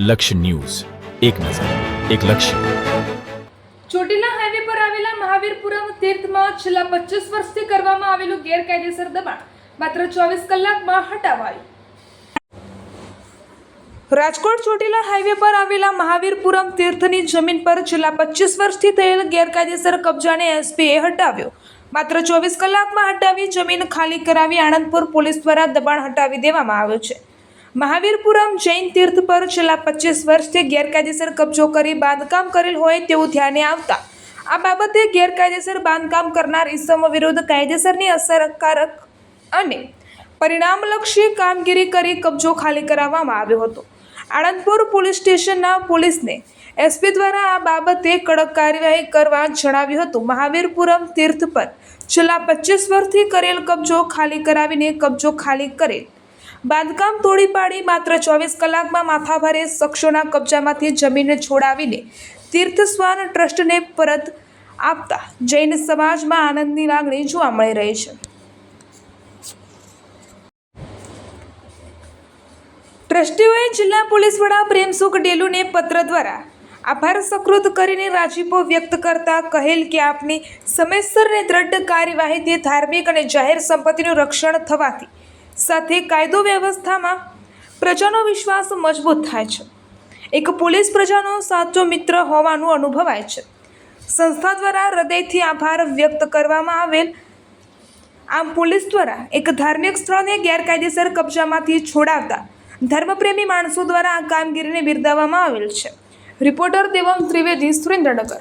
લક્ષ્ય ન્યૂઝ, એક નજર, એક લક્ષ્ય. ચોટીલા હાઈવે પર આવેલા મહાવીરપુરમ તીર્થમાં છેલ્લા 25 વર્ષથી કરવામાં આવેલું ગેરકાયદેસર દબાણ માત્ર 24 કલાકમાં હટાવાયું. રાજકોટ ચોટીલા હાઈવે પર આવેલા મહાવીરપુરમ તીર્થની જમીન પર છેલ્લા 25 વર્ષથી થયેલ ગેરકાયદેસર કબજાને એસપીએ હટાવ્યો. માત્ર 24 કલાકમાં હટાવી જમીન ખાલી કરાવી આણંદપુર પોલીસ દ્વારા દબાણ હટાવી દેવામાં આવ્યું છે. મહાવીરપુરમ જૈન તીર્થ પર છેલ્લા 25 વર્ષથી ગેરકાયદેસર કબજો કરી બાંધકામ કરેલ હોય તેવું ધ્યાને આવતા આ બાબતે ગેરકાયદેસર બાંધકામ કરનાર ઇસમો વિરુદ્ધ કાયદેસરની અસરકારક અને પરિણામલક્ષી કામગીરી કરી કબજો ખાલી કરાવવામાં આવ્યો હતો. આણંદપુર પોલીસ સ્ટેશનના પોલીસને એસપી દ્વારા આ બાબતે કડક કાર્યવાહી કરવા જણાવ્યું હતું. મહાવીરપુરમ તીર્થ પર છેલ્લા 25 વર્ષથી કરેલ કબજો ખાલી કરાવીને કબજો ખાલી કરેલ બાંધકામ તોડી પાડી માત્ર 24 કલાકમાં માથાભારે શખ્સોના કબજામાંથી જમીન છોડાવીને તીર્થ સ્વાન ટ્રસ્ટને પરત આપતા જૈન સમાજમાં આનંદની લાગણી જોવા મળી રહી છે. ટ્રસ્ટીઓએ જિલ્લા પોલીસ વડા પ્રેમસુખ ડેલુને પત્ર દ્વારા આભાર સકૃત કરીને રાજીપો વ્યક્ત કરતા કહેલ કે આપની સમયસર અને દ્રઢ કાર્યવાહીથી ધાર્મિક અને જાહેર સંપત્તિનું રક્ષણ થવાથી સાથે કાયદો વ્યવસ્થામાં પ્રજાનો વિશ્વાસ મજબૂત થાય છે. એક પોલીસ પ્રજાનો સાચો મિત્ર હોવાનું અનુભવાય છે. સંસ્થા દ્વારા હૃદયથી આભાર વ્યક્ત કરવામાં આવેલ. આમ પોલીસ દ્વારા એક ધાર્મિક સ્થળને ગેરકાયદેસર કબજામાંથી છોડાવતા ધર્મપ્રેમી માણસો દ્વારા આ કામગીરીને બિરદાવવામાં આવેલ છે. રિપોર્ટર દેવમ ત્રિવેદી, સુરેન્દ્રનગર.